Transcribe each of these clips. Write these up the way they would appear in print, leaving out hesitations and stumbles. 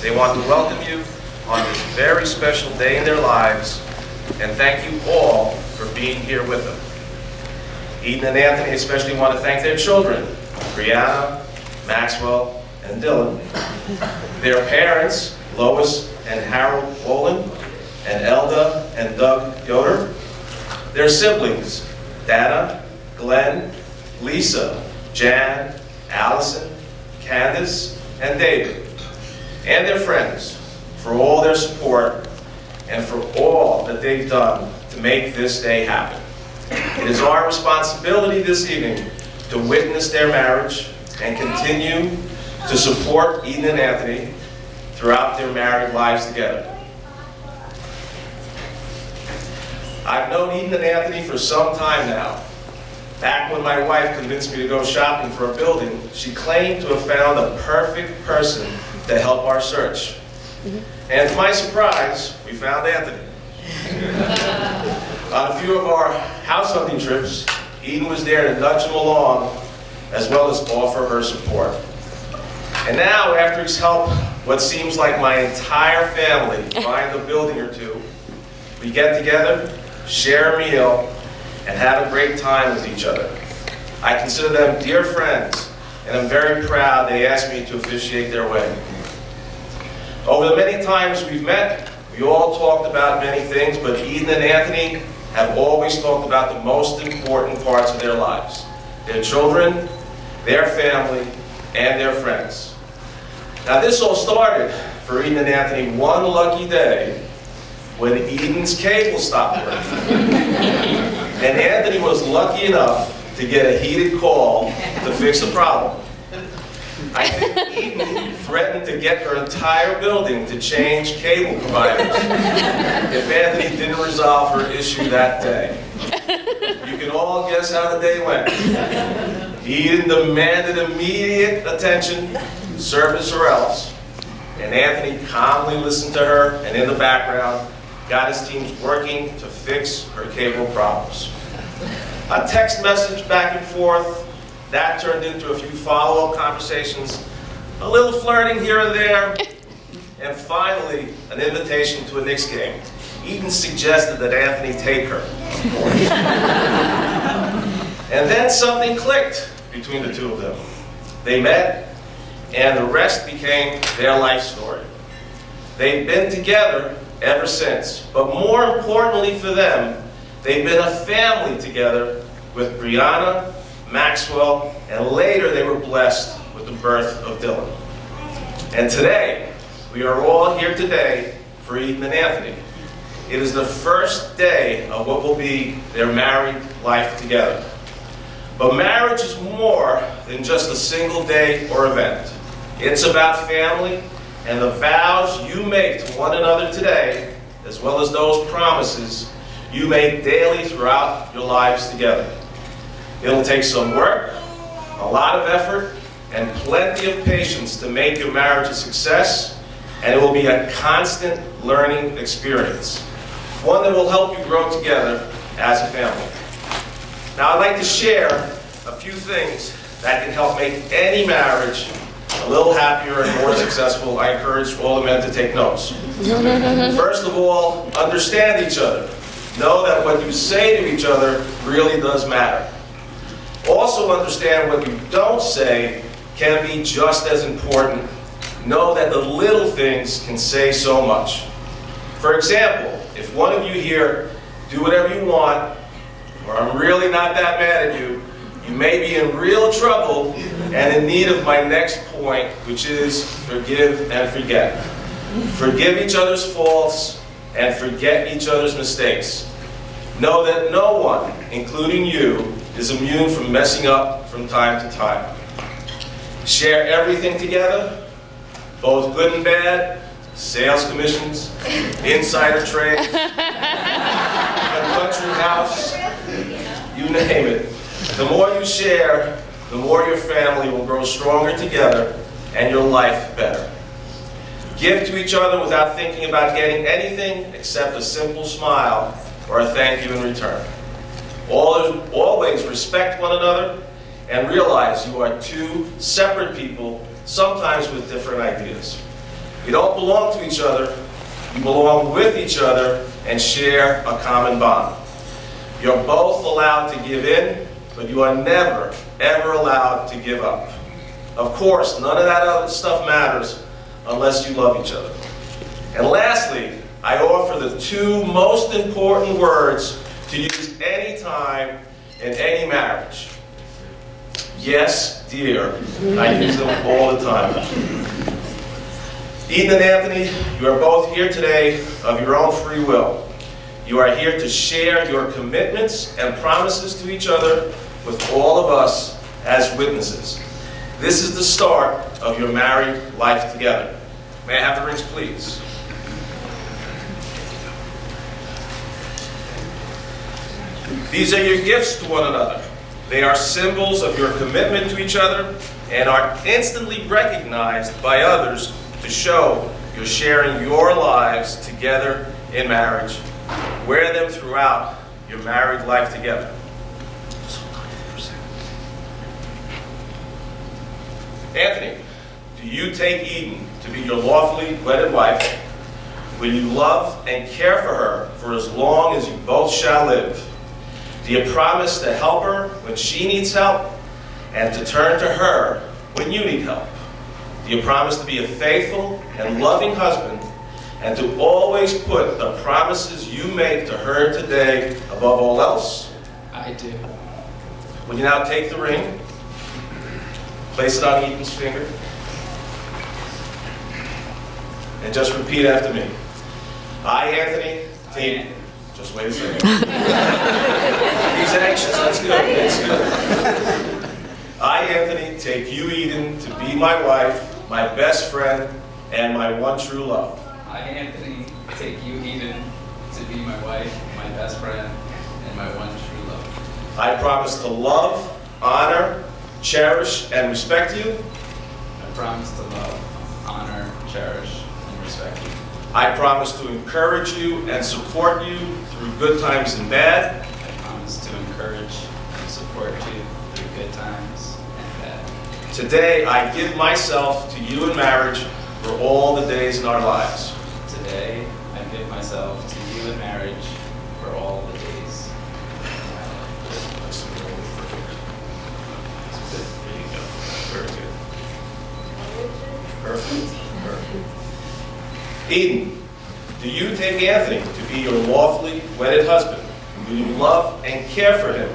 they want to welcome you on this very special day in their lives and thank you all for being here with them. Eden and Anthony especially want to thank their children, Brianna, Maxwell, and Dylan, their parents, Lois and Harold Olin, and Elda and Doug Yoder, their siblings, Dana, Glenn, Lisa, Jan, Allison, Candace, and David, and their friends for all their support and for all that they've done to make this day happen. It is our responsibility this evening to witness their marriage and continue to support Eden and Anthony throughout their married lives together. I've known Eden and Anthony for some time now. Back when my wife convinced me to go shopping for a building, she claimed to have found the perfect person to help our search. And to my surprise, we found Anthony. On a few of our house hunting trips, Eden was there to nudge him along, as well as offer her support. And now, after he's helped what seems like my entire family find a building or two, we get together, share a meal, and have a great time with each other. I consider them dear friends, and I'm very proud they asked me to officiate their wedding. Over the many times we've met, we all talked about many things, but Eden and Anthony have always talked about the most important parts of their lives: their children, their family, and their friends. Now this all started for Eden and Anthony one lucky day when Eden's cable stopped working. And Anthony was lucky enough to get a heated call to fix the problem. I think Eden threatened to get her entire building to change cable providers if Anthony didn't resolve her issue that day. You can all guess how the day went. Eden demanded immediate attention, service or else, and Anthony calmly listened to her and in the background got his teams working to fix her cable problems. A text message back and forth, that turned into a few follow-up conversations, a little flirting here and there, and finally, an invitation to a Knicks game. Eden suggested that Anthony take her. And then something clicked between the two of them. They met, and the rest became their life story. They've been together ever since, but more importantly for them, they've been a family together with Brianna, Maxwell, and later they were blessed with the birth of Dylan. And today, we are all here today for Eden and Anthony. It is the first day of what will be their married life together. But marriage is more than just a single day or event. It's about family and the vows you make to one another today, as well as those promises you make daily throughout your lives together. It'll take some work, a lot of effort, and plenty of patience to make your marriage a success, and it will be a constant learning experience, one that will help you grow together as a family. Now, I'd like to share a few things that can help make any marriage a little happier and more successful. I encourage all the men to take notes. First of all, understand each other. Know that what you say to each other really does matter. Also understand what you don't say can be just as important. Know that the little things can say so much. For example, if one of you here do whatever you want, or I'm really not that mad at you, you may be in real trouble and in need of my next point, which is forgive and forget. Forgive each other's faults and forget each other's mistakes. Know that no one, including you, is immune from messing up from time to time. Share everything together, both good and bad, sales commissions, insider trades, a country house, you name it. The more you share, the more your family will grow stronger together and your life better. Give to each other without thinking about getting anything except a simple smile or a thank you in return. Always respect one another and realize you are two separate people, sometimes with different ideas. You don't belong to each other. You belong with each other and share a common bond. You're both allowed to give in, but you are never, ever allowed to give up. Of course, none of that other stuff matters unless you love each other. And lastly, I offer the two most important words to use any time in any marriage. Yes, dear. I use them all the time. Eden and Anthony, you are both here today of your own free will. You are here to share your commitments and promises to each other with all of us as witnesses. This is the start of your married life together. May I have the rings, please? These are your gifts to one another. They are symbols of your commitment to each other and are instantly recognized by others to show you're sharing your lives together in marriage. Wear them throughout your married life together. Anthony, do you take Eden to be your lawfully wedded wife? Will you love and care for her for as long as you both shall live? Do you promise to help her when she needs help and to turn to her when you need help? Do you promise to be a faithful and loving husband and to always put the promises you make to her today above all else? I do. Will you now take the ring, place it on Eden's finger, and just repeat after me. I, Anthony, take... Just wait a second. He's anxious. That's good. That's good. I, Anthony, take you, Eden, to be my wife, my best friend, and my one true love. I, Anthony, take you, Eden, to be my wife, my best friend, and my one true love. I promise to love, honor, cherish, and respect you. I promise to love, honor, cherish, and respect you. I promise to encourage you and support you through good times and bad. I promise to encourage and support you through good times and bad. Today, I give myself to you in marriage for all the days in our lives. Today, I give myself to you in marriage for all the days of my life. That's good. There you go. Very good. Perfect. Perfect. Eden, do you take Anthony to be your lawfully wedded husband? Will you love and care for him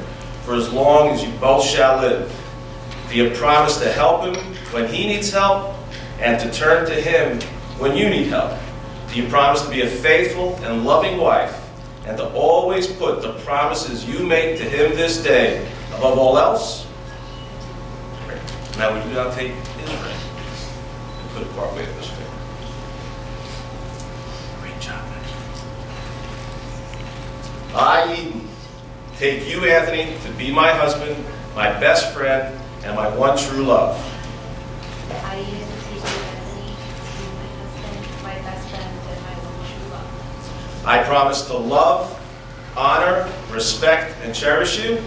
for as long as you both shall live? Do you promise to help him when he needs help and to turn to him when you need help? Do you promise to be a faithful and loving wife and to always put the promises you make to him this day above all else? Great. Now will you now take his ring and put it partway in this finger? Great job. I, Eden, take you, Anthony, to be my husband, my best friend, and my one true love. I, Eden, take you, Anthony, to be my husband, my best friend, and my one true love. I promise to love, honor, respect, and cherish you. I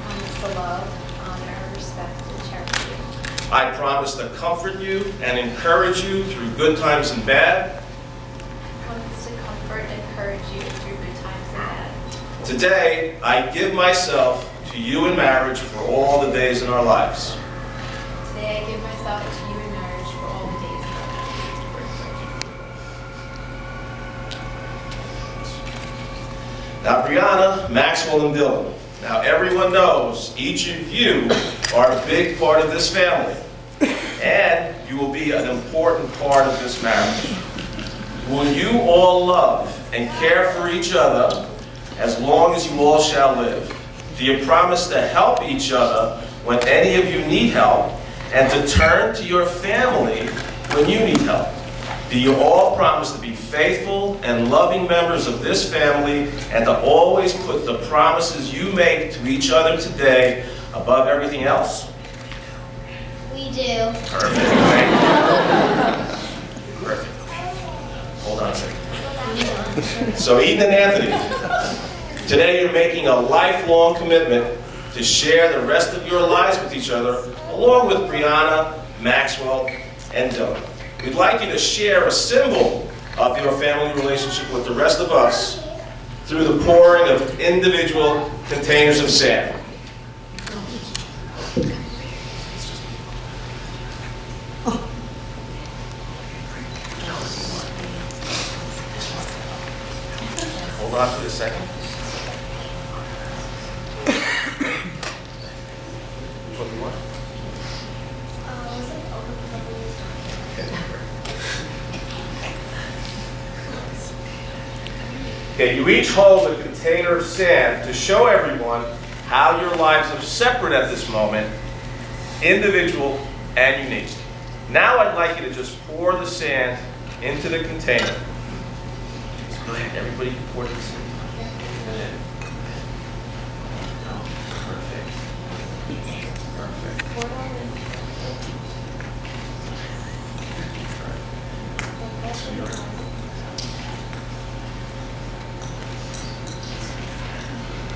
promise to love, honor, respect, and cherish you. I promise to comfort you and encourage you through good times and bad. I promise to comfort and encourage you through good times and bad. Today, I give myself to you in marriage for all the days in our lives. Today I give myself to you in marriage for all the days of our life. Now, Brianna, Maxwell, and Dylan. Now, everyone knows each of you are a big part of this family, and you will be an important part of this marriage. Will you all love and care for each other as long as you all shall live? Do you promise to help each other when any of you need help and to turn to your family when you need help? Do you all promise to be faithful and loving members of this family and to always put the promises you make to each other today above everything else? We do. Perfect. Thank you. Perfect. Hold on a second. So Eden and Anthony, today you're making a lifelong commitment to share the rest of your lives with each other, along with Brianna, Maxwell, and Dylan. we'd like you to share a symbol of your family relationship with the rest of us through the pouring of individual containers of sand. Hold on for a second. Which one do you want? Okay, you each hold a container of sand to show everyone how your lives are separate at this moment, individual and unique. Now I'd like you to just pour the sand into the container. So go ahead, everybody can pour this in. Go ahead. Perfect. Perfect.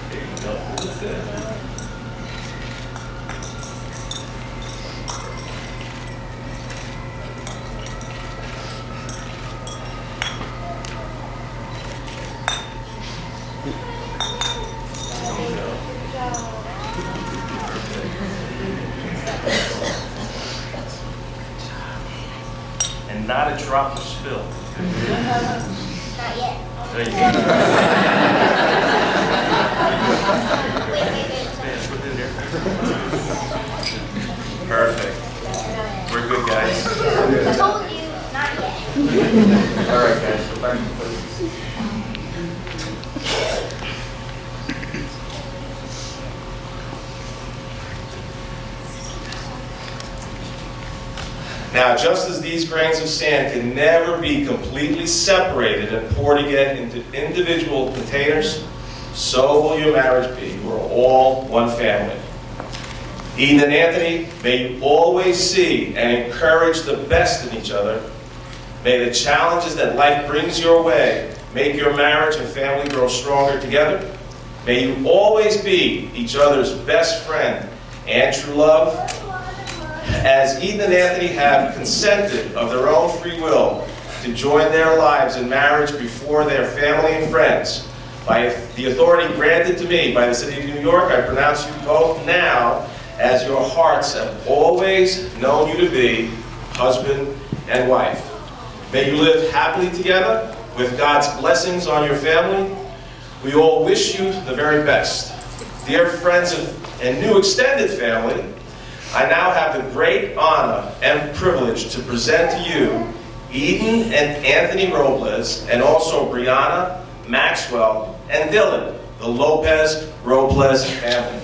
There you go. That's good. And not a drop of spill. Not yet. There you go. Perfect. We're good, guys. I told you, not yet. All right, guys, go back to place. Now, just as these grains of sand can never be completely separated and poured again into individual containers, so will your marriage be. You are all one family. Eden and Anthony, may you always see and encourage the best in each other. May the challenges that life brings your way make your marriage and family grow stronger together. May you always be each other's best friend and true love. As Eden and Anthony have consented of their own free will to join their lives in marriage before their family and friends, by the authority granted to me by the City of New York, I pronounce you both now as your hearts have always known you to be, husband and wife. May you live happily together with God's blessings on your family. We all wish you the very best. Dear friends and new extended family, I now have the great honor and privilege to present to you Eden and Anthony Robles, and also Brianna, Maxwell, and Dylan, the Lopez-Robles family.